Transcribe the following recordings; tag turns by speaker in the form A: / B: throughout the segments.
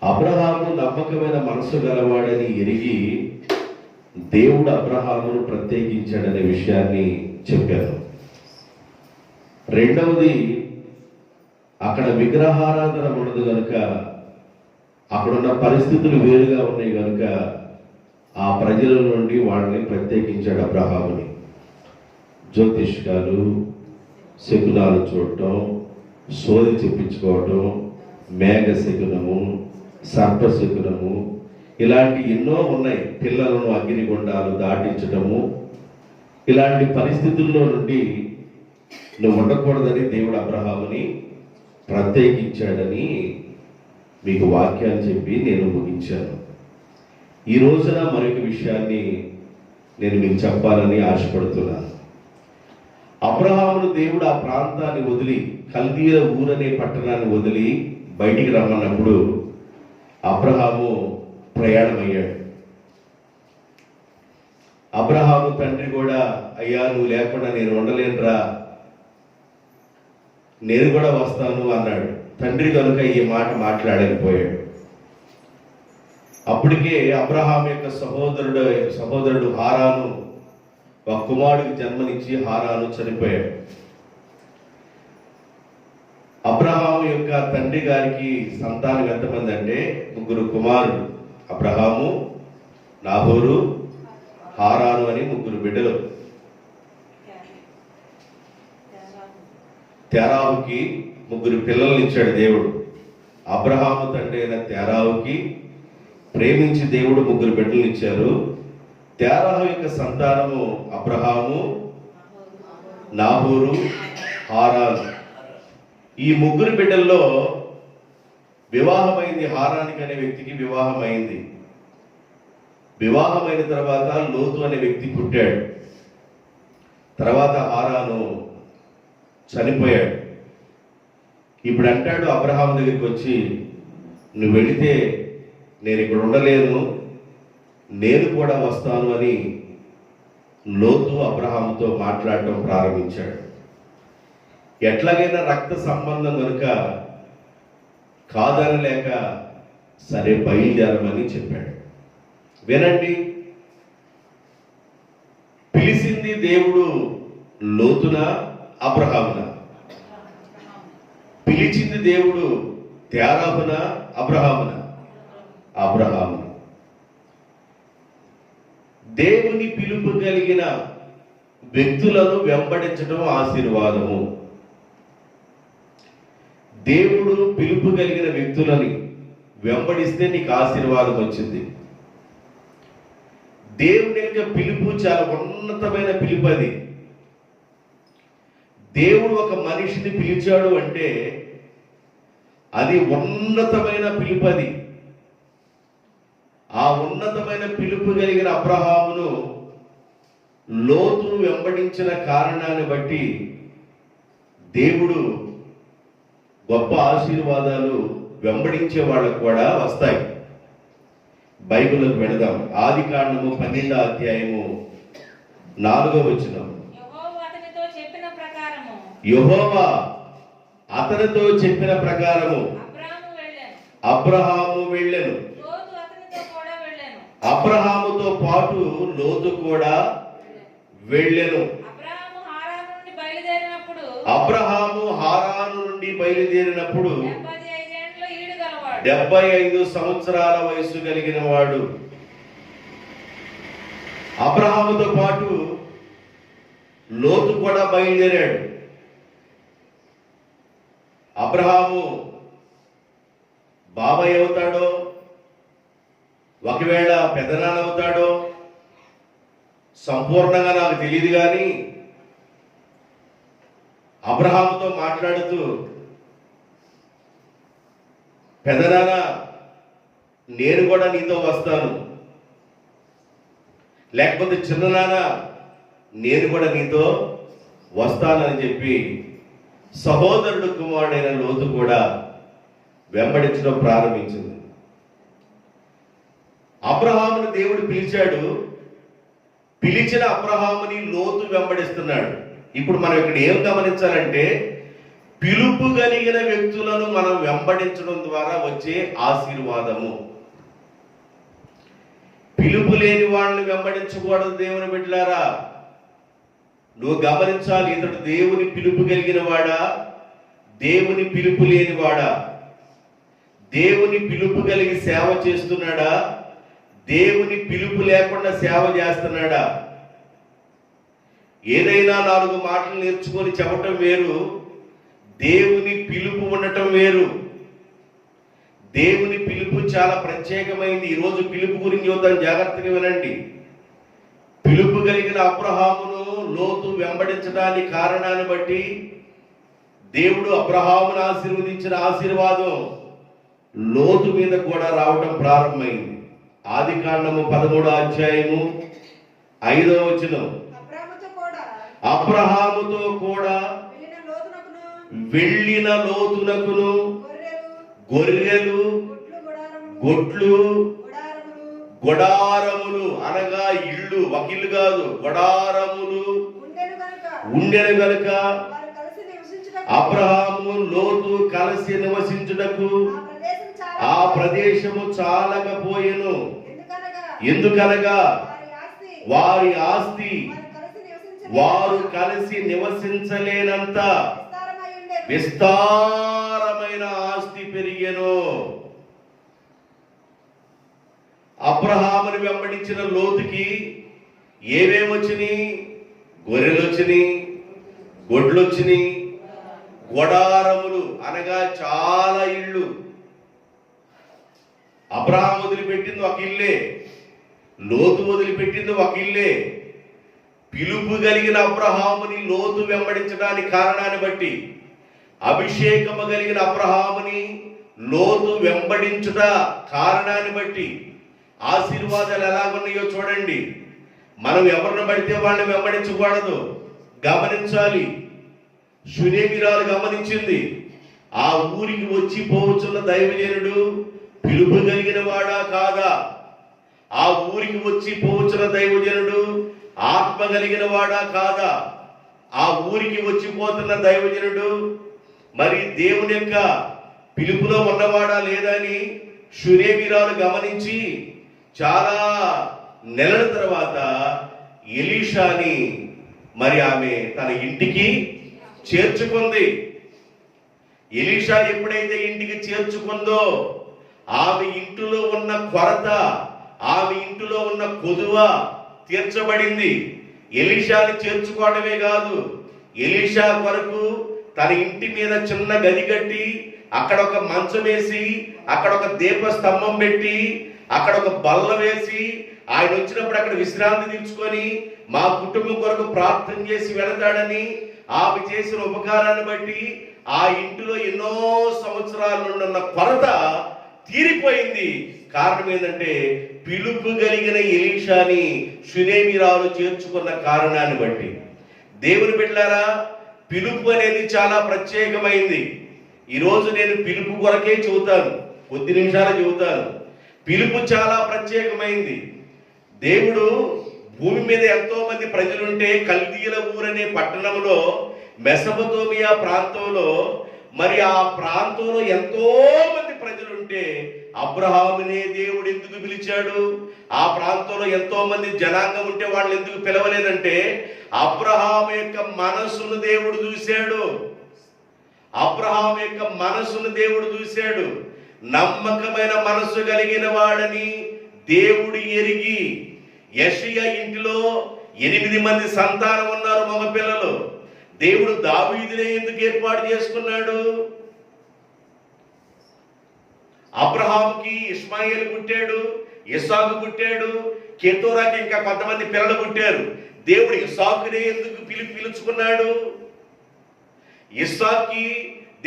A: అబ్రహాము నమ్మకమైన మనసు గలవాడని ఎరిగి దేవుడు అబ్రహామును ప్రత్యేకించాడనే విషయాన్ని చెప్పారు. రెండవది, అక్కడ విగ్రహారాధన ఉండదు కనుక, అక్కడున్న పరిస్థితులు వేరుగా ఉన్నాయి కనుక ఆ ప్రజల నుండి వాళ్ళని ప్రత్యేకించాడు అబ్రహాముని. జ్యోతిష్కాలు, శకునాలు చూడటం, సోది చెప్పించుకోవటం, మేఘ శకునము, సర్పశకునము, ఇలాంటి ఎన్నో ఉన్నాయి. పిల్లలను అగ్నిగుండాలు దాటించటము, ఇలాంటి పరిస్థితుల్లో నుండి నువ్వు ఉండకూడదని దేవుడు అబ్రహాముని ప్రత్యేకించాడని మీకు వాక్యాన్ని చెప్పి నేను ముగించాను. ఈ రోజున మరొక విషయాన్ని నేను మీకు చెప్పాలని ఆశపడుతున్నాను. అబ్రహామును దేవుడు ఆ ప్రాంతాన్ని వదిలి, కల్దీల ఊరనే పట్టణాన్ని వదిలి బయటికి రమ్మన్నప్పుడు అబ్రహాము ప్రయాణమయ్యాడు. అబ్రహాము తండ్రి కూడా, అయ్యా నువ్వు లేకుండా నేను ఉండలేనురా, నేను కూడా వస్తాను అన్నాడు. తండ్రి కనుక ఈ మాట మాట్లాడకపోయాడు. అప్పటికే అబ్రహాం యొక్క సహోదరుడు హారాను ఒక కుమారుడికి జన్మనిచ్చి హారాను చనిపోయాడు. అబ్రహాము యొక్క తండ్రి గారికి సంతానం ఎంతమంది అంటే 3 కుమారులు. అబ్రహాము, నాహోరు, హారాను అని 3 బిడ్డలు. తెరావుకి 3 పిల్లల్ని ఇచ్చాడు దేవుడు. అబ్రహాము తండ్రి అయిన తెరావుకి ప్రేమించి దేవుడు 3 బిడ్డలు ఇచ్చారు. తెరాహు యొక్క సంతానము అబ్రహాము, నాహోరు, హారాను. ఈ 3 బిడ్డల్లో వివాహమైంది. హారానికి అనే వ్యక్తికి వివాహమైంది. వివాహమైన తర్వాత లోతు అనే వ్యక్తి పుట్టాడు. తర్వాత హారాను చనిపోయాడు. ఇప్పుడు అంటాడు అబ్రహాం దగ్గరికి వచ్చి, నువ్వు వెళితే నేను ఇక్కడ ఉండలేను, నేను కూడా వస్తాను అని లోతు అబ్రహాముతో మాట్లాడటం ప్రారంభించాడు. ఎట్లాగైనా రక్త సంబంధం కనుక కాదనలేక సరే బయలుదేరమని చెప్పాడు. వినండి, పిలిచింది దేవుడు లోతున, అబ్రహామున? పిలిచింది దేవుడు తెరాహున, అబ్రహామున? అబ్రహామున. దేవుని పిలుపు కలిగిన వ్యక్తులను వెంబడించడం ఆశీర్వాదము. దేవుడు పిలుపు కలిగిన వ్యక్తులని వెంబడిస్తే నీకు ఆశీర్వాదం వచ్చింది. దేవుని యొక్క పిలుపు చాలా ఉన్నతమైన పిలుపు. అది దేవుడు ఒక మనిషిని పిలిచాడు అంటే అది ఉన్నతమైన పిలుపు. అది ఆ ఉన్నతమైన పిలుపు కలిగిన అబ్రహామును లోతు వెంబడించిన కారణాన్ని బట్టి దేవుడు గొప్ప ఆశీర్వాదాలు వెంబడించే వాళ్ళకు కూడా వస్తాయి. బైబిల్లోకి వెళదాం. ఆదికాండము 12వ అధ్యాయము 4వ వచనం. యెహోవా అతనితో చెప్పిన ప్రకారము అబ్రహాము వెళ్ళెను. అబ్రహాముతో పాటు లోతు కూడా వెళ్ళెను. అబ్రహాము హారాను నుండి బయలుదేరినప్పుడు 75 సంవత్సరాల వయసు కలిగిన వాడు. అబ్రహాముతో పాటు లోతు కూడా బయలుదేరాడు. అబ్రహాము బాబాయ్ అవుతాడో, ఒకవేళ పెదనాన్న అవుతాడో సంపూర్ణంగా నాకు తెలియదు. కానీ అబ్రహాముతో మాట్లాడుతూ, పెదనాన్న నేను కూడా నీతో వస్తాను, లేకపోతే చిన్ననాన్న నేను కూడా నీతో వస్తానని చెప్పి సహోదరుడు కుమారుడైన లోతు కూడా వెంబడించడం ప్రారంభించింది. అబ్రహామును దేవుడు పిలిచాడు. పిలిచిన అబ్రహాముని లోతు వెంబడిస్తున్నాడు. ఇప్పుడు మనం ఇక్కడ ఏం గమనించాలంటే, పిలుపు కలిగిన వ్యక్తులను మనం వెంబడించడం ద్వారా వచ్చే ఆశీర్వాదము. పిలుపు లేని వాళ్ళని వెంబడించకూడదు దేవుని బిడ్డలారా. నువ్వు గమనించాలి, ఇతడు దేవుని పిలుపు కలిగిన వాడా, దేవుని పిలుపు లేనివాడా? దేవుని పిలుపు కలిగి సేవ చేస్తున్నాడా, దేవుని పిలుపు లేకుండా సేవ చేస్తున్నాడా? ఏదైనా 4 మాటలు నేర్చుకొని చెప్పటం వేరు, దేవుని పిలుపు ఉండటం వేరు. దేవుని పిలుపు చాలా ప్రత్యేకమైంది. ఈరోజు పిలుపు గురించి చూద్దాం, జాగ్రత్తగా వినండి. పిలుపు కలిగిన అబ్రహామును లోతు వెంబడించడానికి కారణాన్ని బట్టి దేవుడు అబ్రహామును ఆశీర్వదించిన ఆశీర్వాదం లోతు మీద కూడా రావటం ప్రారంభమైంది. ఆదికాండము 13వ అధ్యాయము 5వ వచనం, అబ్రహాముతో కూడా వెళ్ళిన లోతునకును గొర్రెలు, గొడ్లు, గుడారములు అనగా ఇళ్ళు, ఒక ఇల్లు కాదు, గుడారములు ఉండెను గనుక అబ్రహాము లోతు కలిసి నివసించుటకు ఆ ప్రదేశము చాలకపోయెను. ఎందుకనగా వారి ఆస్తి వారు కలిసి నివసించలేనంత విస్తారమైన ఆస్తి పెరిగెను. అబ్రహాముని వెంబడించిన లోతుకి ఏమేమి వచ్చినాయి? గొర్రెలు వచ్చినాయి, గొడ్లు వచ్చినాయి, గుడారములు అనగా చాలా ఇళ్ళు. అబ్రహాము వదిలిపెట్టింది ఒక ఇల్లే, లోతు వదిలిపెట్టింది ఒక ఇల్లే. పిలుపు కలిగిన అబ్రహాముని లోతు వెంబడించడానికి కారణాన్ని బట్టి, అభిషేకము కలిగిన అబ్రహాముని లోతు వెంబడించుట కారణాన్ని బట్టి ఆశీర్వాదాలు ఎలాగున్నాయో చూడండి. మనం ఎవరిని పడితే వాళ్ళని వెంబడించకూడదు, గమనించాలి. షునేమిరాలు గమనించింది. ఆ ఊరికి వచ్చి పోవచ్చున్న దైవజనుడు పిలుపు కలిగిన వాడా కాదా? ఆ ఊరికి వచ్చి పోవచ్చున్న దైవజనుడు ఆత్మ కలిగిన వాడా కాదా? ఆ ఊరికి వచ్చిపోతున్న దైవజనుడు మరి దేవుని యొక్క పిలుపులో ఉన్నవాడా లేదా అని షునేమిరాలు గమనించి చాలా నెలల తర్వాత ఎలీషాని మరి ఆమె తన ఇంటికి చేర్చుకుంది. ఎలీషా ఎప్పుడైతే ఇంటికి చేర్చుకుందో ఆమె ఇంటిలో ఉన్న కొరత, ఆమె ఇంటిలో ఉన్న కొదువ తీర్చబడింది. ఎలీషాని చేర్చుకోవడమే కాదు, ఎలీషా కొరకు తన ఇంటి మీద చిన్న గది కట్టి అక్కడ ఒక మంచం వేసి అక్కడ ఒక దీపస్తంభం పెట్టి అక్కడ ఒక బల్ల వేసి ఆయన వచ్చినప్పుడు అక్కడ విశ్రాంతి తీసుకొని మా కుటుంబం కొరకు ప్రార్థన చేసి వెళతాడని ఆమె చేసిన ఉపకారాన్ని బట్టి ఆ ఇంటిలో ఎన్నో సంవత్సరాల నుండి ఉన్న కొరత తీరిపోయింది. కారణం ఏంటంటే పిలుపు కలిగిన ఎలీషాని షునేమిరాలు చేర్చుకున్న కారణాన్ని బట్టి. దేవుని బిడ్డలారా, పిలుపు అనేది చాలా ప్రత్యేకమైంది. ఈరోజు నేను పిలుపు కొరకే చెబుతాను, కొద్ది నిమిషాలు చెబుతాను. పిలుపు చాలా ప్రత్యేకమైంది. దేవుడు భూమి మీద ఎంతో మంది ప్రజలుంటే కల్దీల ఊరనే పట్టణంలో మెసొపొతేమియా ప్రాంతంలో మరి ఆ ప్రాంతంలో ఎంతో మంది ప్రజలుంటే అబ్రహామునే దేవుడు ఎందుకు పిలిచాడు? ఆ ప్రాంతంలో ఎంతో మంది జనాంగం ఉంటే వాళ్ళు ఎందుకు పిలవలేదంటే అబ్రహాము యొక్క మనసును దేవుడు చూశాడు. అబ్రహాము యొక్క మనసును దేవుడు చూశాడు. నమ్మకమైన మనసు కలిగిన వాడని దేవుడు ఎరిగి యెషయా ఇంటిలో 8 మంది సంతానం ఉన్నారు, మగ పిల్లలు. దేవుడు దావీదునే ఎందుకు ఏర్పాటు చేసుకున్నాడు? అబ్రహాముకి ఇష్మాయేలు పుట్టాడు, ఇస్సాకు పుట్టాడు, కెతూరాకి ఇంకా కొంతమంది పిల్లలు పుట్టారు. దేవుడు ఇస్సాకునే ఎందుకు పిలుచుకున్నాడు? ఇస్సాకుకి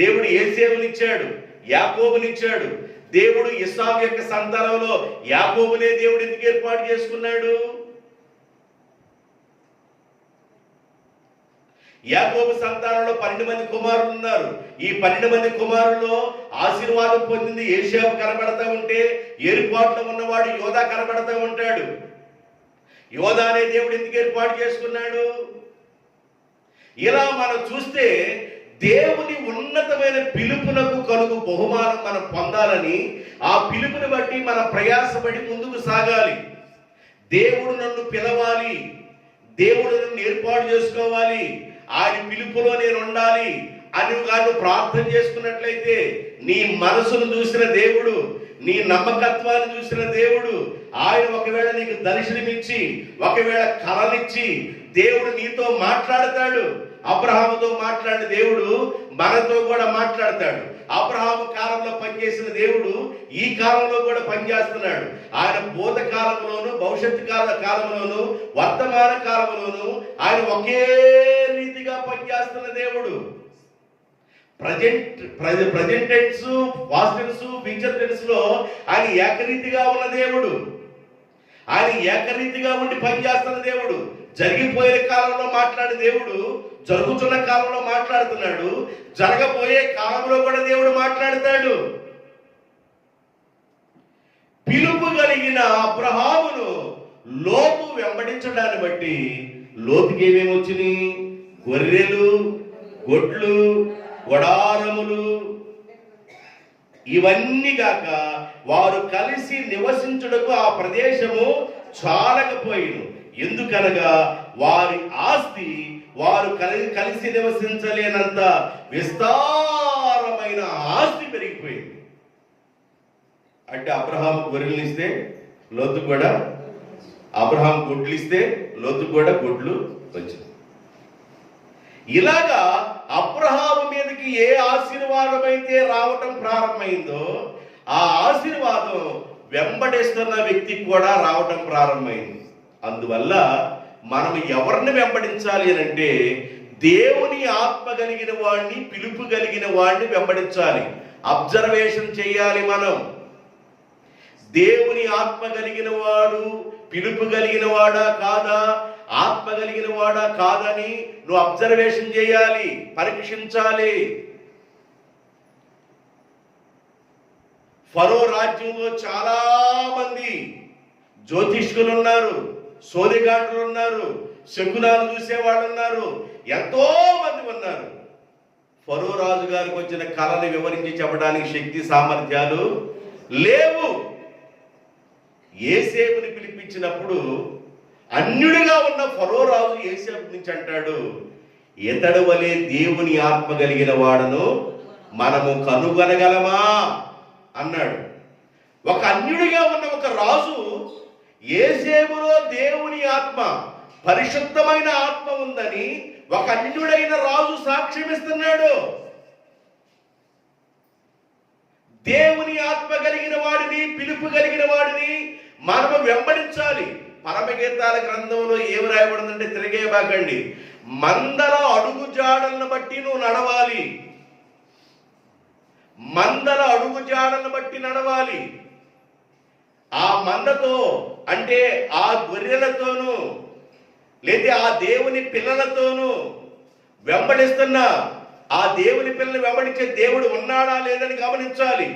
A: దేవుడు యోసేపునిచ్చాడు, యాకోబునిచ్చాడు. దేవుడు ఇస్సాకు యొక్క సంతానంలో యాకోబునే దేవుడు ఎందుకు ఏర్పాటు చేసుకున్నాడు? యాకోబు సంతానంలో 12 మంది కుమారులు ఉన్నారు. ఈ 12 మంది కుమారుల్లో ఆశీర్వాదం పొందింది యోసేపు కనబడతా ఉంటే, ఏర్పాట్లో ఉన్నవాడు యోధా కనబడతా ఉంటాడు. యోధా అనే దేవుడు ఎందుకు ఏర్పాటు చేసుకున్నాడు? ఇలా మనం చూస్తే దేవుని ఉన్నతమైన పిలుపునకు కలుగు బహుమానం మనం పొందాలని, ఆ పిలుపుని బట్టి మన ప్రయాసపడి ముందుకు సాగాలి. దేవుడు నన్ను పిలవాలి, దేవుడు నన్ను ఏర్పాటు చేసుకోవాలి, ఆయన పిలుపులో నేను ఉండాలి అని గాను ప్రార్థన చేసుకున్నట్లయితే, నీ మనసును చూసిన దేవుడు, నీ నమ్మకత్వాన్ని చూసిన దేవుడు, ఆయన ఒకవేళ నీకు దర్శనమిచ్చి, ఒకవేళ కలనిచ్చి దేవుడు నీతో మాట్లాడతాడు. అబ్రహాముతో మాట్లాడిన దేవుడు మనతో కూడా మాట్లాడతాడు. అబ్రహాము కాలంలో పనిచేసిన దేవుడు ఈ కాలంలో కూడా పనిచేస్తున్నాడు. ఆయన భూత కాలంలోను, భవిష్యత్తు కాలంలోను, వర్తమాన కాలంలోను ఆయన ఒకే రీతిగా పనిచేస్తున్న దేవుడు. Present tense, past tense, future tense లో ఆయన ఏకరీతిగా ఉన్న దేవుడు. ఆయన ఏకరీతిగా ఉండి పనిచేస్తున్న దేవుడు. జరిగిపోయే కాలంలో మాట్లాడే దేవుడు జరుగుతున్న కాలంలో మాట్లాడుతున్నాడు. జరగబోయే కాలంలో కూడా దేవుడు మాట్లాడతాడు. పిలుపు కలిగిన అబ్రహామును లోతు వెంబడించడాన్ని బట్టి లోతుకి ఏమేమి వచ్చినాయి? గొర్రెలు, గొడ్లు, గొడారములు, ఇవన్నీ గాక వారు కలిసి నివసించుటకు ఆ ప్రదేశము చాలకపోయిను. ఎందుకనగా వారి ఆస్తి వారు కలిసి నివసించలేనంత విస్తారమైన ఆస్తి పెరిగిపోయింది. అంటే అబ్రహాం గొర్రెలు ఇస్తే లోతు కూడా, అబ్రహాం గొడ్లు ఇస్తే లోతు కూడా గొడ్లు వచ్చింది. ఇలాగా అబ్రహాము మీదకి ఏ ఆశీర్వాదం అయితే రావటం ప్రారంభమైందో, ఆ ఆశీర్వాదం వెంబడిస్తున్న వ్యక్తికి కూడా రావటం ప్రారంభమైంది. అందువల్ల మనం ఎవరిని వెంబడించాలి అని అంటే, దేవుని ఆత్మ కలిగిన వాడిని, పిలుపు కలిగిన వాడిని వెంబడించాలి. అబ్జర్వేషన్ చేయాలి. మనం దేవుని ఆత్మ కలిగిన వాడు, పిలుపు కలిగిన వాడా కాదా, ఆత్మ కలిగిన వాడా కాదని నువ్వు అబ్జర్వేషన్ చేయాలి, పరీక్షించాలి. ఫరో రాజ్యంలో చాలా మంది జ్యోతిష్కులు ఉన్నారు, సోదిగాండ్రులు ఉన్నారు, శకునాలు చూసేవాళ్ళు ఉన్నారు, ఎంతో మంది ఉన్నారు. ఫరో రాజు గారికి వచ్చిన కళని వివరించి చెప్పడానికి శక్తి సామర్థ్యాలు లేవు. యోసేపుని పిలిపించినప్పుడు అన్యుడిగా ఉన్న ఫరో రాజు యోసేపు నుంచి అంటాడు, ఇతడు వలె దేవుని ఆత్మ కలిగిన వాడును మనము కనుగొనగలమా అన్నాడు. ఒక అన్యుడిగా ఉన్న ఒక రాజు యోసేపులో దేవుని ఆత్మ, పరిశుద్ధమైన ఆత్మ ఉందని ఒక అన్యుడైన రాజు సాక్ష్యమిస్తున్నాడు. దేవుని ఆత్మ కలిగిన వాడిని, పిలుపు కలిగిన వాడిని మనము వెంబడించాలి. పరమగీతాల గ్రంథంలో ఏమి రాయబడిందంటే, తిరిగేబాకండి, మందల అడుగు జాడలను బట్టి నువ్వు నడవాలి. మందల అడుగు జాడలను బట్టి నడవాలి. ఆ మందతో అంటే ఆ గొర్రెలతోనూ లేదా ఆ దేవుని పిల్లలతోనూ వెంబడిస్తున్న ఆ దేవుని పిల్లల్ని వెంబడించే దేవుడు ఉన్నాడా లేదని గమనించాలి.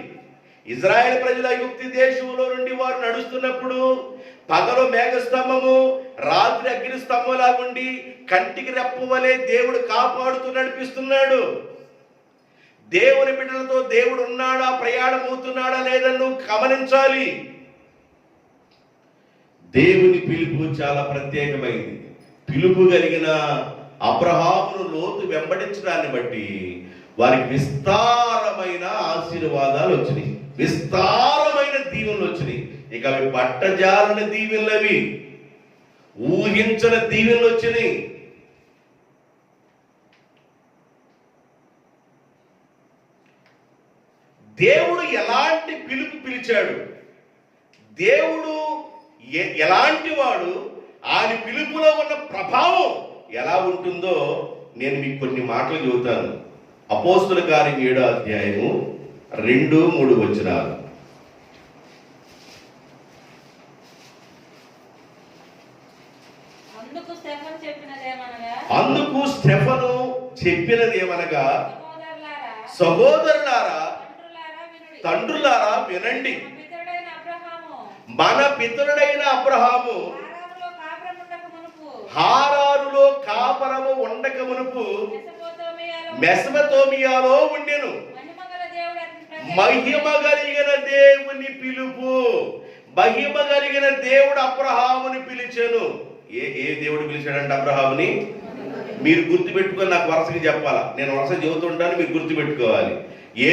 A: ఇజ్రాయెల్ ప్రజల ఐగుప్తు దేశంలో నుండి వారు నడుస్తున్నప్పుడు పగలు మేఘస్తంభము, రాత్రి అగ్ని స్తంభంలాగుండి కంటికి రెప్పవలే దేవుడు కాపాడుతూ నడిపిస్తున్నాడు. దేవుని బిడ్డలతో దేవుడు ఉన్నాడా, ప్రయాణం అవుతున్నాడా లేదని నువ్వు గమనించాలి. దేవుని పిలుపు చాలా ప్రత్యేకమైంది. పిలుపు కలిగిన అబ్రహామును లోతు వెంబడించడాన్ని బట్టి వారికి విస్తారమైన ఆశీర్వాదాలు వచ్చినాయి, విస్తారమైన దీవెనలు వచ్చినాయి. ఇక అవి పట్టజాలని దీవెనలు, అవి ఊహించని దీవెనలు వచ్చినాయి. దేవుడు ఎలాంటి పిలుపు పిలిచాడు, దేవుడు ఎలాంటి వాడు, ఆయన పిలుపులో ఉన్న ప్రభావం ఎలా ఉంటుందో నేను మీకు కొన్ని మాటలు చెబుతాను. అపోస్తుల కార్యం 7వ అధ్యాయము 2-3 వచనాలు. అందుకు స్టెఫను చెప్పినదేమనగా, సహోదరులారా, తండ్రులారా వినండి. మన పితరుడైన అబ్రహాము హారారులో కాపురము ఉండక మునుపు మెసపతోమియాలో ఉండెను. మహిమ కలిగిన దేవుని పిలుపు. మహిమ కలిగిన దేవుడు అబ్రహాముని పిలిచాను. ఏ దేవుడు పిలిచాడంటే అబ్రహాముని? మీరు గుర్తుపెట్టుకొని నాకు వరుసగా చెప్పాలా. నేను వరుస చెబుతుంటాను, మీరు గుర్తుపెట్టుకోవాలి. ఏ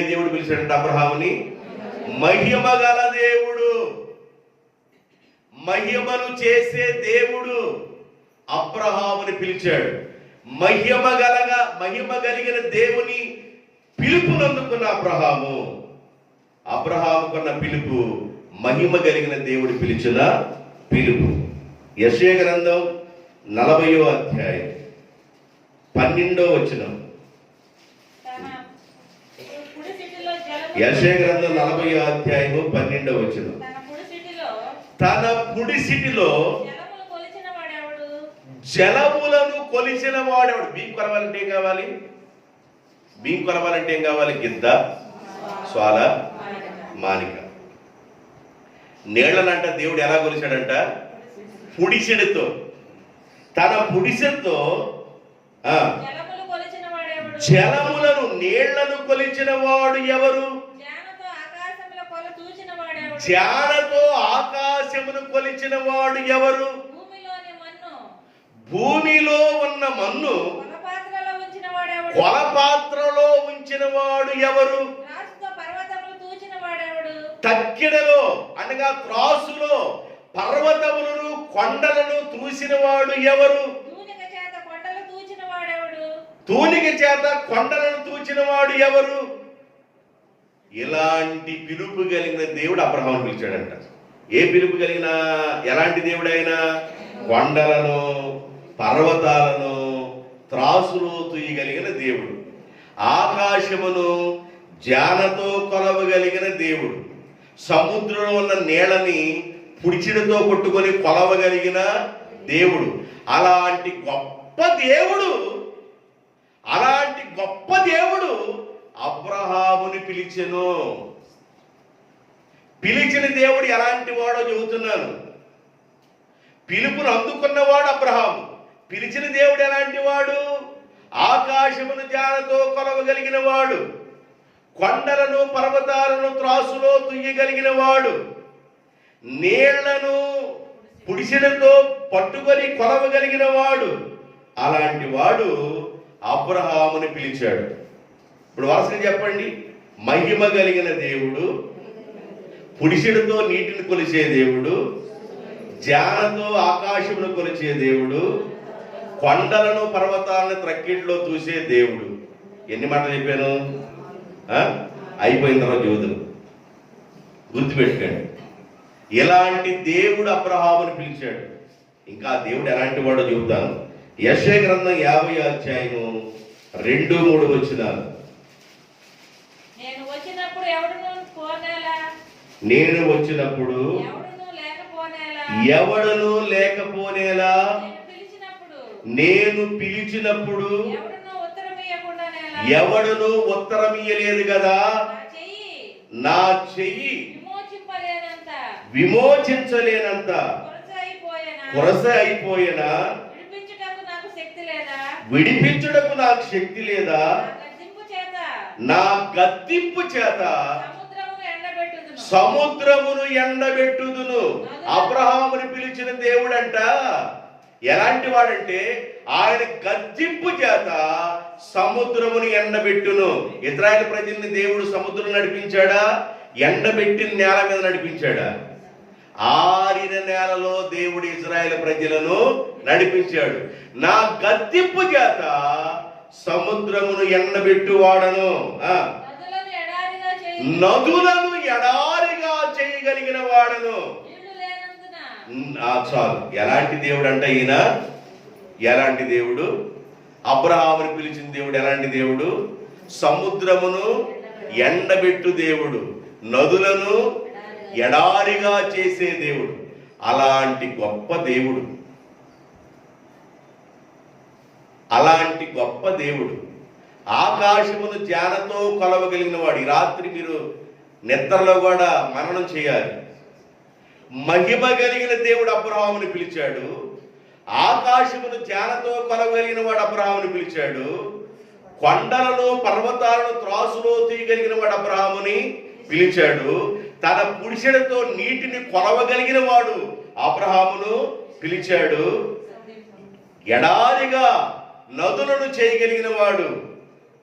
A: దేవుడు పిలిచాడంటే అబ్రహాముని? మహిమ గల దేవుడు, మహిమను చేసే దేవుడు అబ్రహాముని పిలిచాడు. మహిమ కలిగిన దేవుని పిలుపునందుకున్న అబ్రహాముకున్న పిలుపు మహిమ కలిగిన దేవుడు పిలిచిన పిలుపు. యెషయా గ్రంథం 40వ అధ్యాయం 12వ వచనం. యెషయా గ్రంథం 40వ అధ్యాయము 12వ వచనం. తన పుడిసిటిలో జలములను కొలిచిన వాడెవడు? బియ్యం కొలవాలంటే ఏం కావాలి? బియ్యం కొలవాలంటే ఏం కావాలి? గిద్ద, స్వాల, మానిక. నీళ్లనంట దేవుడు ఎలా కొలిచాడంట? పుడిసెడితో. తన పుడిసెతో జలములను, నీళ్లను కొలిచిన వాడు ఎవరు? జ్ఞానతో ఆకాశమును కొలిచిన వాడు ఎవరు? భూమిలో ఉన్న మన్ను కొలపాత్రలో ఉంచిన వాడు ఎవరు? తక్కెడలో అనగా త్రాసులో పర్వతములను కొండలను తూసిన వాడు ఎవరు? తూనిక చేత కొండలను తూచిన వాడు ఎవరు? ఇలాంటి పిలుపు కలిగిన దేవుడు అబ్రహామును పిలిచాడంట. ఏ పిలుపు కలిగిన, ఎలాంటి దేవుడైనా? కొండలను పర్వతాలను త్రాసులో తూయగలిగిన దేవుడు. ఆకాశమును జ్ఞానతో కొలవగలిగిన దేవుడు. సముద్రంలో ఉన్న నీళ్ళని పుడిచిడతో కొట్టుకొని కొలవగలిగిన దేవుడు. అలాంటి గొప్ప దేవుడు అబ్రహాముని పిలిచెను. పిలిచిన దేవుడు ఎలాంటి వాడో చెబుతున్నాను. పిలుపును అందుకున్నవాడు అబ్రహాము. పిలిచిన దేవుడు ఎలాంటి వాడు? ఆకాశమును జ్ఞానతో కొలవగలిగిన వాడు, కొండలను పర్వతాలను త్రాసులో తుయ్యగలిగిన వాడు, నీళ్లను పుడిసెలతో పట్టుకొని కొలవగలిగిన వాడు. అలాంటి వాడు అబ్రహాముని పిలిచాడు. ఇప్పుడు వరుసగా చెప్పండి. మహిమ కలిగిన దేవుడు, పుడిసెలతో నీటిని కొలిచే దేవుడు, జ్ఞానతో ఆకాశమును కొలిచే దేవుడు, కొండలను పర్వతాలను త్రక్కిట్లో చూసే దేవుడు. ఎన్ని మాటలు చెప్పాను? అయిపోయిన తర్వాత చూద్దాం, గుర్తుపెట్టుకోండి. ఇలాంటి దేవుడు అబ్రహాముని పిలిచాడు. ఇంకా దేవుడు ఎలాంటి వాడో చెబుతాను. యెషయా గ్రంథం 50వ అధ్యాయము 2-3 వచనాలు. నేను వచ్చినప్పుడు ఎవడును లేకపోనేలా, నేను పిలిచినప్పుడు ఎవడును ఉత్తరమియ్యలేదు కదా. నా చెయ్యి విమోచించలేనంత కొరస అయిపోయినా, విడిపించుటకు నాకు శక్తి లేదా? నా గద్దింపు చేత సముద్రమును ఎండబెట్టుదును. అబ్రహాముని పిలిచిన దేవుడంట ఎలాంటి వాడంటే ఆయన గద్దింపు చేత సముద్రమును ఎండబెట్టును. ఇశ్రాయేలు ప్రజల్ని దేవుడు సముద్రం నడిపించాడా? ఎండబెట్టిన నేల మీద నడిపించాడా? ఆరిన నేలలో దేవుడు ఇశ్రాయేలు ప్రజలను నడిపించాడు. నా గద్దింపు చేత సముద్రమును ఎండబెట్టువాడను, నదులను ఎడారిగా చేయగలిగిన వాడను. చాలు. ఎలాంటి దేవుడు అంట ఈయన? ఎలాంటి దేవుడు? అబ్రహాముని పిలిచిన దేవుడు ఎలాంటి దేవుడు? సముద్రమును ఎండబెట్టు దేవుడు, నదులను ఎడారిగా చేసే దేవుడు. అలాంటి గొప్ప దేవుడు, అలాంటి గొప్ప దేవుడు ఆకాశమును జ్ఞానంతో కొలవగలిగిన వాడు. ఈ రాత్రి మీరు నిద్రలో కూడా మననం చేయాలి. మహిమ కలిగిన దేవుడు అబ్రహాముని పిలిచాడు. ఆకాశమును జ్ఞానంతో కొలవగలిగిన వాడు అబ్రహాముని పిలిచాడు. కొండలను పర్వతాలను త్రాసులో తీయగలిగిన వాడు అబ్రహాముని పిలిచాడు. తన పురుషుడితో నీటిని కొలవగలిగిన వాడు అబ్రహామును పిలిచాడు. ఎడారిగా నదులను చేయగలిగిన వాడు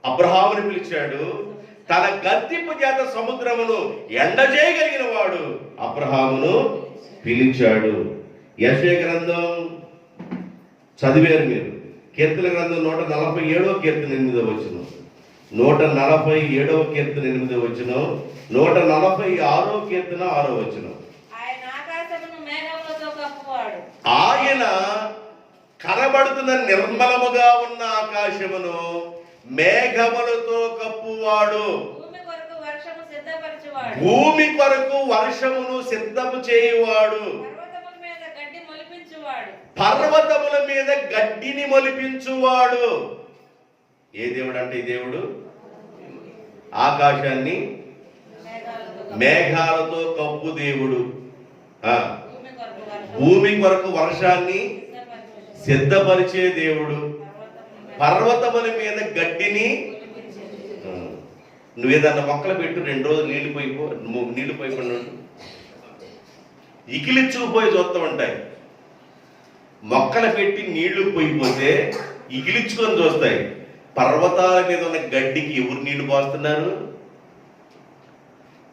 A: అబ్రహాముని పిలిచాడు. తన గద్దింపు చేత సముద్రమును ఎండజేయగలిగిన వాడు అబ్రహామును పిలిచాడు. యెషయా గ్రంథం చదివారు మీరు. కీర్తన గ్రంథం 147వ కీర్తన 8వ వచనం, 147వ కీర్తన 8వ వచనం, 146వ కీర్తన 6వ వచనం. ఆయన కనబడుతున్న నిర్మలముగా ఉన్న ఆకాశమును మేఘములతో కప్పువాడు. భూమి కొరకు వర్షమును సిద్ధము చేయువాడు. పర్వతముల మీద గడ్డిని మొలిపించువాడు. ఏ దేవుడు అంటే ఈ దేవుడు ఆకాశాన్ని మేఘాలతో కప్పు దేవుడు. భూమి కొరకు వర్షాన్ని సిద్ధపరిచే దేవుడు. పర్వతముల మీద గడ్డిని. నువ్వేదన్నా మొక్కలు పెట్టు, 2 రోజులు నీళ్లు పోయిపోయి ఇకిలిచ్చుకుపోయి చూస్తూ ఉంటాయి. మొక్కలు పెట్టి నీళ్లు పోయిపోతే ఇగిలించుకొని చూస్తాయి. పర్వతాల మీద ఉన్న గడ్డికి ఎవరు నీళ్లు పోస్తున్నారు?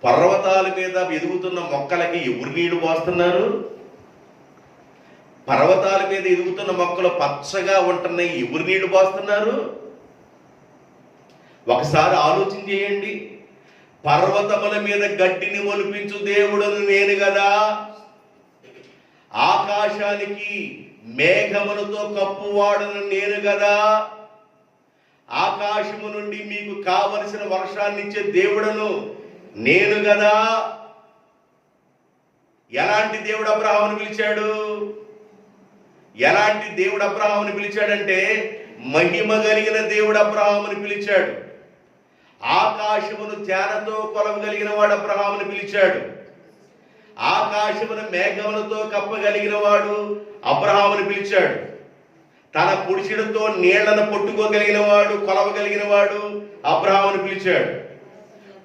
A: పర్వతాల మీద ఎదుగుతున్న మొక్కలకి ఎవరు నీళ్లు పోస్తున్నారు? పర్వతాల మీద ఎదుగుతున్న మొక్కలు పచ్చగా ఉంటున్నాయి, ఎవరు నీళ్లు పోస్తున్నారు? ఒకసారి ఆలోచన చేయండి. పర్వతముల మీద గడ్డిని మొలిపించు దేవుడను నేను కదా, ఆకాశానికి మేఘములతో కప్పువాడను నేను కదా, ఆకాశము నుండి మీకు కావలసిన వర్షాన్ని ఇచ్చే దేవుడను నేను కదా. ఎలాంటి దేవుడు అబ్రహామును పిలిచాడు? ఎలాంటి దేవుడు అబ్రహామును పిలిచాడంటే మహిమ కలిగిన దేవుడు అబ్రహామును పిలిచాడు. ఆకాశమును తేనెతో కొలవగలిగిన వాడు అబ్రహామును పిలిచాడు. ఆకాశమును మేఘములతో కప్పగలిగిన వాడు అబ్రహామును పిలిచాడు. తన పురుషుడితో నీళ్లను పట్టుకోగలిగిన వాడు, కొలవగలిగిన వాడు అబ్రహామును పిలిచాడు.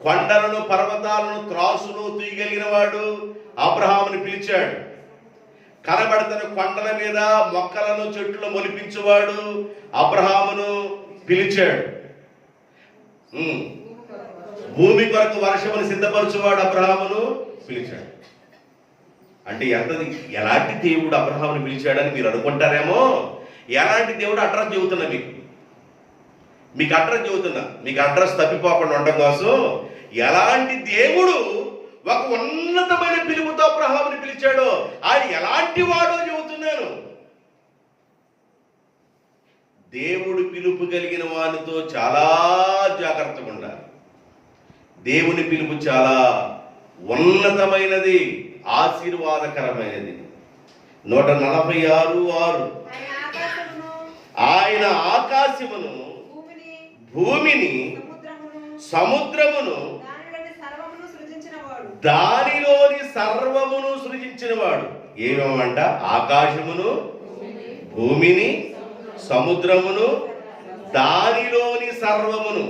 A: కొండలను పర్వతాలను త్రాసును తీయగలిగిన వాడు అబ్రహామును పిలిచాడు. కనబడుతున్న కొండల మీద మొక్కలను చెట్లు మొలిపించేవాడు అబ్రహామును పిలిచాడు. భూమి కొరకు వర్షమును సిద్ధపరచువాడు అబ్రహామును పిలిచాడు. అంటే ఎలాంటి దేవుడు అబ్రహామును పిలిచాడని మీరు అనుకుంటారేమో. ఎలాంటి దేవుడు అడ్రస్ చెబుతున్నా, మీకు అడ్రస్ చెబుతున్నా, మీకు అడ్రస్ తప్పిపోకుండా ఉండడం కోసం ఎలాంటి దేవుడు ఒక ఉన్నతమైన పిలుపుతో అబ్రహామును పిలిచాడో ఆయన ఎలాంటి వాడో చెబుతున్నాను. దేవుడు పిలుపు కలిగిన వానితో చాలా జాగ్రత్తగా ఉండాలి. దేవుని పిలుపు చాలా ఉన్నతమైనది, ఆశీర్వాదకరమైనది. 146:6 ఆయన ఆకాశమును భూమిని సముద్రమును దానిలోని సర్వమును సృజించినవాడు. ఏమేమంట? ఆకాశమును, భూమిని, సముద్రమును, దానిలోని సర్వమును.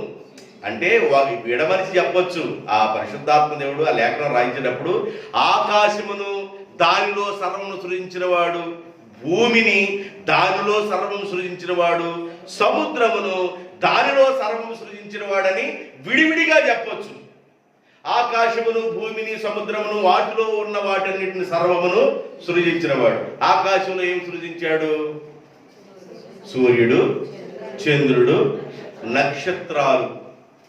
A: అంటే విడమరిచి చెప్పొచ్చు ఆ పరిశుద్ధాత్మ దేవుడు ఆ లేఖనం రాయించేటప్పుడు. ఆకాశమును దానిలో సర్వమును సృజించినవాడు, భూమిని దానిలో సర్వము సృజించినవాడు, సముద్రమును దానిలో సర్వము సృజించినవాడని విడివిడిగా చెప్పొచ్చు. ఆకాశమును, భూమిని, సముద్రమును, వాటిలో ఉన్న వాటన్నిటిని సర్వమును సృజించినవాడు. ఆకాశంలో ఏం సృజించాడు? సూర్యుడు, చంద్రుడు, నక్షత్రాలు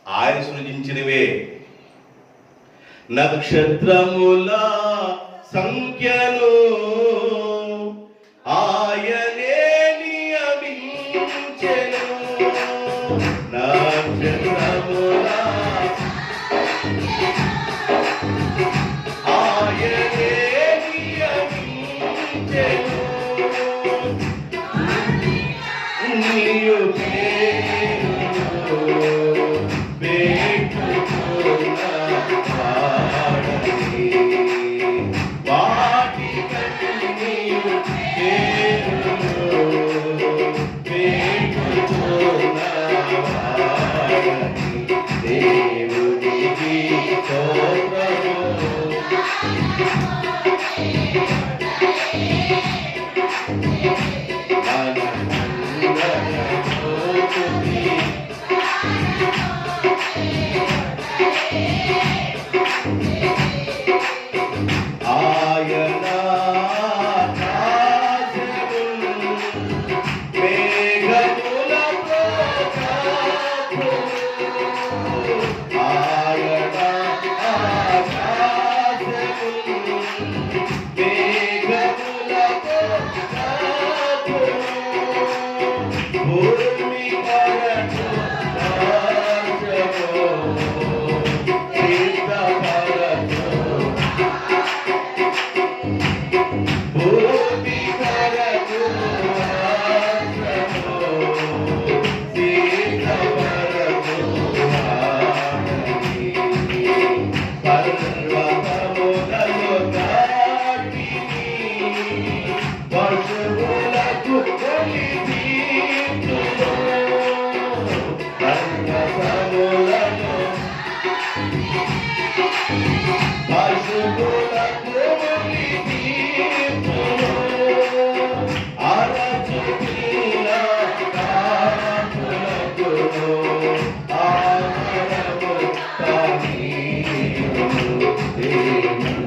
A: ఆయన సృజించినవే. నక్షత్రముల సంఖ్యను ఆయనే నియమించెను. నక్షత్రముల ఆయనే నియమించెను. నీయు వాటిక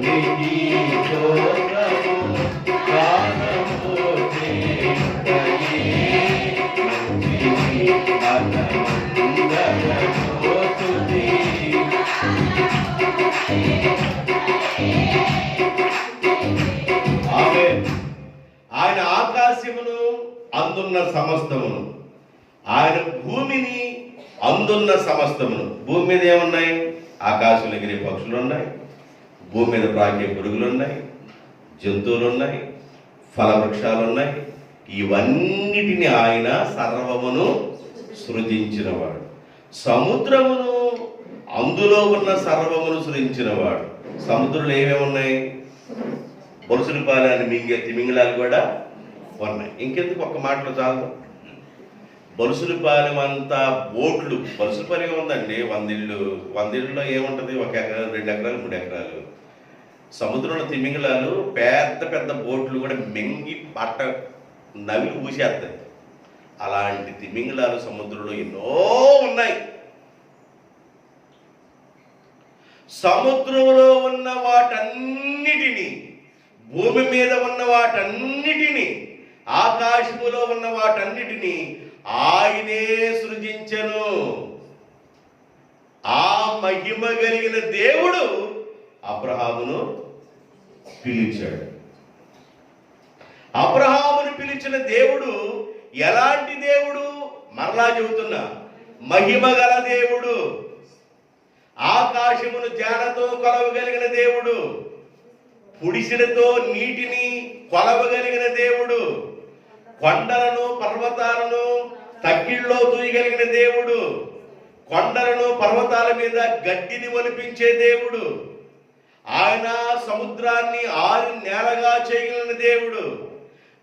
A: నీకి స్తోత్రము గానము చేయుటయే నీకి మనమందరము స్తుతి. ఆమేన్. ఆయన ఆకాశమును అందున్న సమస్తమును, ఆయన భూమిని అందున్న సమస్తమును. భూమి మీద ఏమున్నాయి? ఆకాశంలో ఎగిరే పక్షులు ఉన్నాయి, భూమి మీద ప్రాకే పురుగులు ఉన్నాయి, జంతువులు ఉన్నాయి, ఫలవృక్షాలు ఉన్నాయి. ఇవన్నిటిని ఆయన సర్వమును సృజించినవాడు. సముద్రమును అందులో ఉన్న సర్వమును సృజించినవాడు. సముద్రంలో ఏమేమి ఉన్నాయి? బొలుసులపాలని తిమింగళాలు కూడా ఉన్నాయి. ఇంకెందుకు ఒక్క మాటలో చాలు. బొలుసులపాలెం అంతా బోట్లు. బొలుసులపాలెం ఏముందండి? 100 ఇళ్ళు. 100 ఇళ్ళలో ఏముంటుంది? 1 ఎకరాలు, 2 ఎకరాలు, 3 ఎకరాలు. సముద్రంలో తిమింగళాలు పెద్ద పెద్ద బోట్లు కూడా మెంగి పట్ట నవిలి ఊసేస్తాయి. అలాంటి తిమింగళాలు సముద్రంలో ఎన్నో ఉన్నాయి. సముద్రంలో ఉన్న వాటన్నిటినీ, భూమి మీద ఉన్న వాటన్నిటినీ, ఆకాశములో ఉన్న వాటన్నిటినీ ఆయనే సృజించెను. ఆ మహిమ కలిగిన దేవుడు అబ్రహామును పిలిచాడు. అబ్రహామును పిలిచిన దేవుడు ఎలాంటి దేవుడు? మరలా చెబుతున్నా, మహిమ గల దేవుడు. ఆకాశమును జానతో కొలవగలిగిన దేవుడు, పుడిసినతో నీటిని కొలవగలిగిన దేవుడు, కొండలను పర్వతాలను తగ్గిళ్ళలో తూయగలిగిన దేవుడు, కొండలను పర్వతాల మీద గడ్డిని ఒలిపించే దేవుడు, ఆయన సముద్రాన్ని ఆరి నేలగా చేయగలిగిన దేవుడు,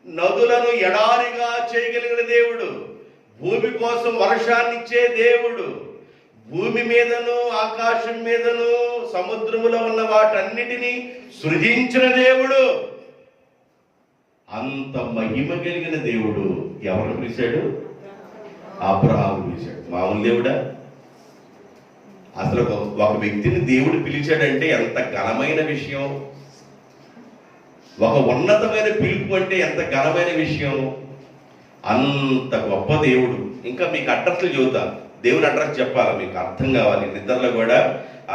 A: నదులను ఎడారిగా చేయగలిగిన దేవుడు, భూమి కోసం వర్షాన్నిచ్చే దేవుడు, భూమి మీదను ఆకాశం మీదను సముద్రములో ఉన్న వాటన్నిటినీ సృజించిన దేవుడు. అంత మహిమ కలిగిన దేవుడు ఎవరు పిలిచాడు? అబ్రహాము పిలిచాడు. మామూలు దేవుడా? అసలు ఒక వ్యక్తిని దేవుడు పిలిచాడంటే ఎంత ఘనమైన విషయం. ఒక ఉన్నతమైన పిలుపు అంటే ఎంత ఘనమైన విషయం. అంత గొప్ప దేవుడు. ఇంకా మీకు అడ్రస్లు చెబుతా. దేవుని అడ్రస్ చెప్పాలి, మీకు అర్థం కావాలి. నిద్రలో కూడా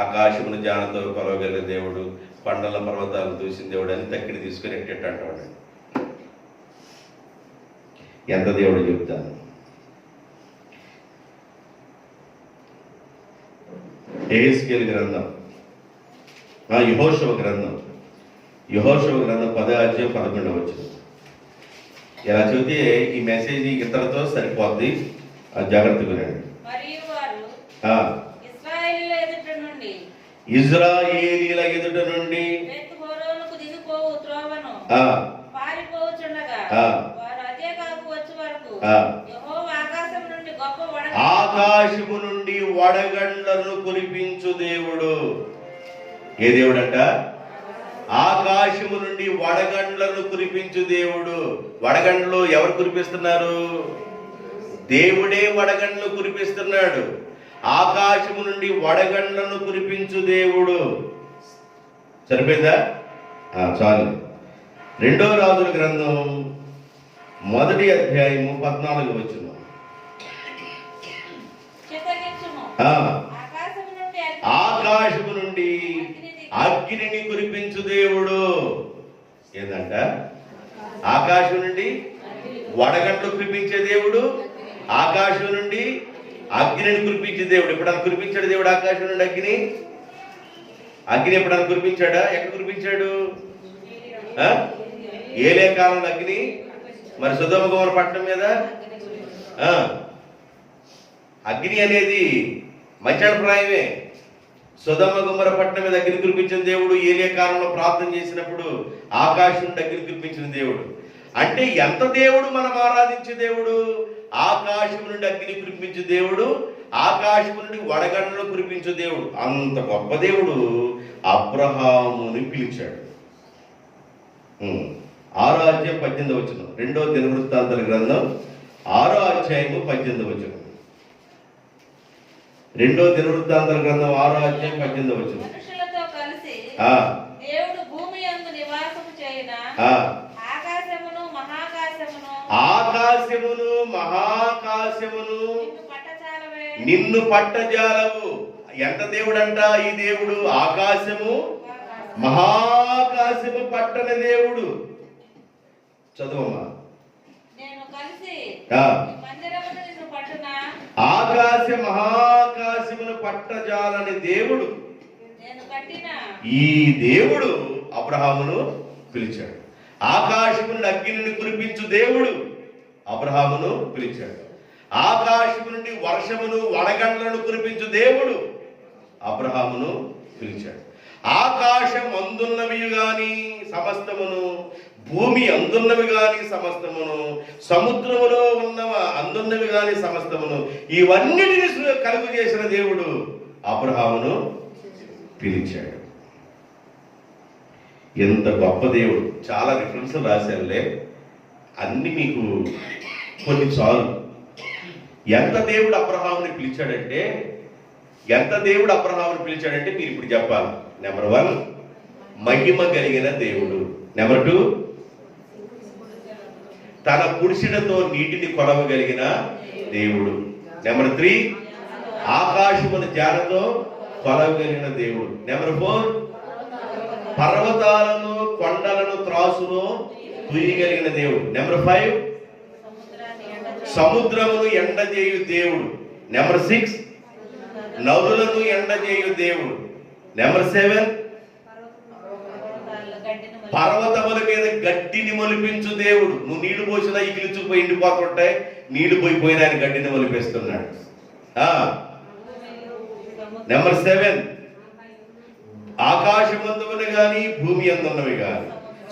A: ఆకాశమును జానతో కొలవగలిగిన దేవుడు, కొండల పర్వతాలను చూసిన దేవుడు అని తక్కిడి తీసుకుని ఎట్టేట్టు అంటాడు. ఎంత దేవుడు చెప్తాను. యెహెజ్కేలు గ్రంథం, యెహోషువ గ్రంథం 10వ అధ్యాయం 11వ వచనం. ఇలా చెబితే ఈ మెసేజ్ ఇతరులతో సరిపోద్ది. జాగ్రత్తగా వినండి. ఇజ్రాయేలీల ఎదుట నుండి ఆకాశము నుండి వడగండ్లను కురిపించు దేవుడు. ఏ దేవుడంట? ఆకాశము నుండి వడగండ్లను కురిపించు దేవుడు. వడగండ్లు ఎవరు కురిపిస్తున్నారు? దేవుడే వడగండ్లు కురిపిస్తున్నాడు. ఆకాశము నుండి వడగండ్లను కురిపించు దేవుడు. సరిపోయిందా? చాలు. 2వ రాజుల గ్రంథం 1వ అధ్యాయము 14వ వచనం. ఆకాశము నుండి అగ్నిని కురిపించు దేవుడు. ఏందంట? ఆకాశం నుండి వడగండ్లు కురిపించే దేవుడు, ఆకాశం నుండి అగ్నిని కురిపించే దేవుడు. ఎప్పుడన్నా కురిపించాడు దేవుడు ఆకాశం నుండి అగ్ని? అగ్ని ఎప్పుడన్నా కురిపించాడా? ఎక్కడ కురిపించాడు? ఏలే కాలంలో అగ్ని. మరి సొదొమ గొమొర్రా పట్టణం మీద అగ్ని అనేది మధ్యాహ్నప్రాయమే. సొదొమ గొమొర్రా పట్టణం మీద అగ్ని కురిపించిన దేవుడు. ఏలే కాలంలో ప్రార్థన చేసినప్పుడు ఆకాశం నుండి అగ్ని కురిపించిన దేవుడు. అంటే ఎంత దేవుడు మనం ఆరాధించే దేవుడు? ఆకాశం నుండి అగ్ని కురిపించే దేవుడు, ఆకాశం నుండి వడగండ్లను కురిపించే దేవుడు. అంత గొప్ప దేవుడు అబ్రహాముని పిలిచాడు. 6వ అధ్యాయం 18వ వచనం. 2వ దినవృత్తాంతాల గ్రంథం 6వ అధ్యాయము 18వ వచనం. 2వ దినవృత్తాంతాల గ్రంథం 6వ అధ్యాయం 18వ వచనం.
B: దేవుడు
A: ఆకాశమును మహాకాశమును నిన్ను పట్టజాలవు. ఎంత దేవుడంట ఈ దేవుడు? ఆకాశము మహాకాశము పట్టణ దేవుడు. చదువమ్మా. ఆకాశ మహాకాశమును పట్టజాలని దేవుడు, ఈ దేవుడు అబ్రహామును పిలిచాడు. ఆకాశమును అగ్నిని కురిపించు దేవుడు అబ్రహామును పిలిచాడు. ఆకాశము నుండి వర్షమును వడగండ్లను కురిపించు దేవుడు అబ్రహామును పిలిచాడు. ఆకాశం అందున్నవి గాని సమస్తమును, భూమి అందున్నవి గాని సమస్తమును, సముద్రములో ఉన్నవ అందున్నవి గాని సమస్తమును, ఇవన్నిటిని కలుగు చేసిన దేవుడు అబ్రహామును పిలిచాడు. ఎంత గొప్ప దేవుడు! చాలా రిఫరెన్స్ రాశారులే, అన్ని మీకు కొన్ని చాలు. ఎంత దేవుడు అబ్రహాముని పిలిచాడంటే, మీరు ఇప్పుడు చెప్పాలి. నెంబర్ 1 మహిమ కలిగిన దేవుడు. నెంబర్ 2 తన పురుషుడితో నీటిని కొలవగలిగిన దేవుడు. నెంబర్ 3 ఆకాశమున జానతో కొలవగలిగిన దేవుడు. నెంబర్ 4 పర్వతాలను కొండలను త్రాసులో తుయ్యగలిగిన దేవుడు. నెంబర్ 5 సముద్రమును ఎండజేయు దేవుడు. నెంబర్ 6 నదులను ఎండజేయు దేవుడు. నెంబర్ 7 పర్వతముల మీద గడ్డిని మొలిపించు దేవుడు. నువ్వు నీళ్లు పోసినా ఇగిలిచిపోయి ఎండిపోతుంటాయి, నీళ్లు పోయిపోయిన ఆయన గడ్డిని మొలిపిస్తున్నాడు. నెంబర్ 7 ఆకాశమందున్నవి గాని భూమి అందున్నవి గాని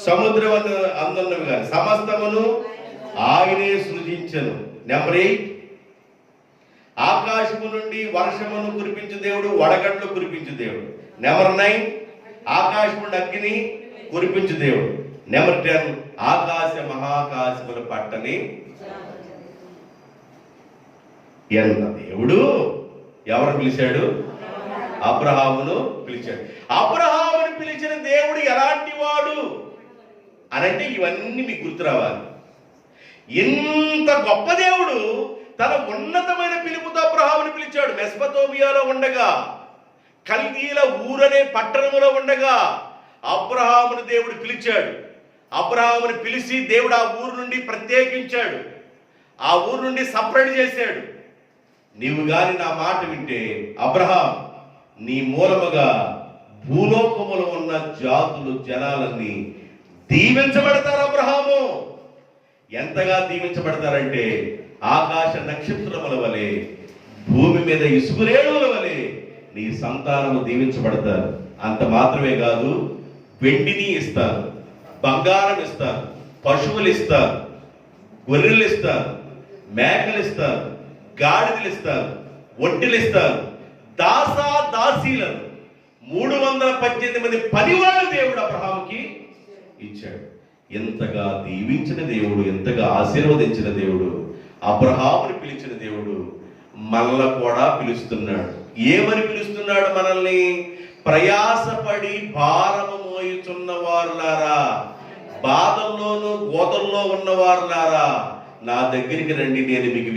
A: సముద్రం అందున్నవి గాని సమస్తమును ఆయనే సృజించెను. నెంబర్ 8 ఆకాశము నుండి వర్షమును కురిపించు దేవుడు, వడగండ్లు కురిపించు దేవుడు. నెంబర్ 9 ఆకాశము నుండి అగ్ని కురిపించు దేవుడు. నెంబర్ 10 ఆకాశ మహాకాశములు పట్టని ఎంత దేవుడు! ఎవరు పిలిచాడు? అబ్రహామును పిలిచాడు. అబ్రహామును పిలిచిన దేవుడు ఎలాంటి వాడు అనంటే ఇవన్నీ మీకు గుర్తు రావాలి. ఇంత గొప్ప దేవుడు తన ఉన్నతమైన పిలుపుతో అబ్రహామును పిలిచాడు. మెస్పతోమియాలో ఉండగా, కల్దీల ఊరనే పట్టణములో ఉండగా అబ్రహామును దేవుడు పిలిచాడు. అబ్రహామును పిలిచి దేవుడు ఆ ఊరు నుండి ప్రత్యేకించాడు, ఆ ఊరు నుండి సపరేట్ చేశాడు. నీవు గాని నా మాట వింటే అబ్రహాం, నీ మూలముగా భూలోకములో ఉన్న జాతులు జనాలన్నీ దీవించబడతారు. అబ్రహాము ఎంతగా దీవించబడతారంటే ఆకాశ నక్షత్రముల వలె, భూమి మీద ఇసుకురేణువుల వలె నీ సంతానము దీవించబడతారు. అంత మాత్రమే కాదు, వెండిని ఇస్తారు, బంగారం ఇస్తారు, పశువులు ఇస్తారు, గొర్రెలు ఇస్తారు, మేకలు ఇస్తారు, గాడిదలు ఇస్తారు, ఒంటెలు ఇస్తారు, దాసీలను 318 మంది పనివాళ్ళు దేవుడు అబ్రహాముకి ఇచ్చాడు. ఎంతగా దీవించిన దేవుడు, ఎంతగా ఆశీర్వదించిన దేవుడు, అబ్రహాముని పిలిచిన దేవుడు మనల్ని కూడా పిలుస్తున్నాడు. ఏమని పిలుస్తున్నాడు మనల్ని? ప్రయాసపడి భారము మోయుచున్న వారులారా, బాధల్లోనూ గోదల్లో ఉన్న వారులారా, నా దగ్గరికి రండి, నేను మీకు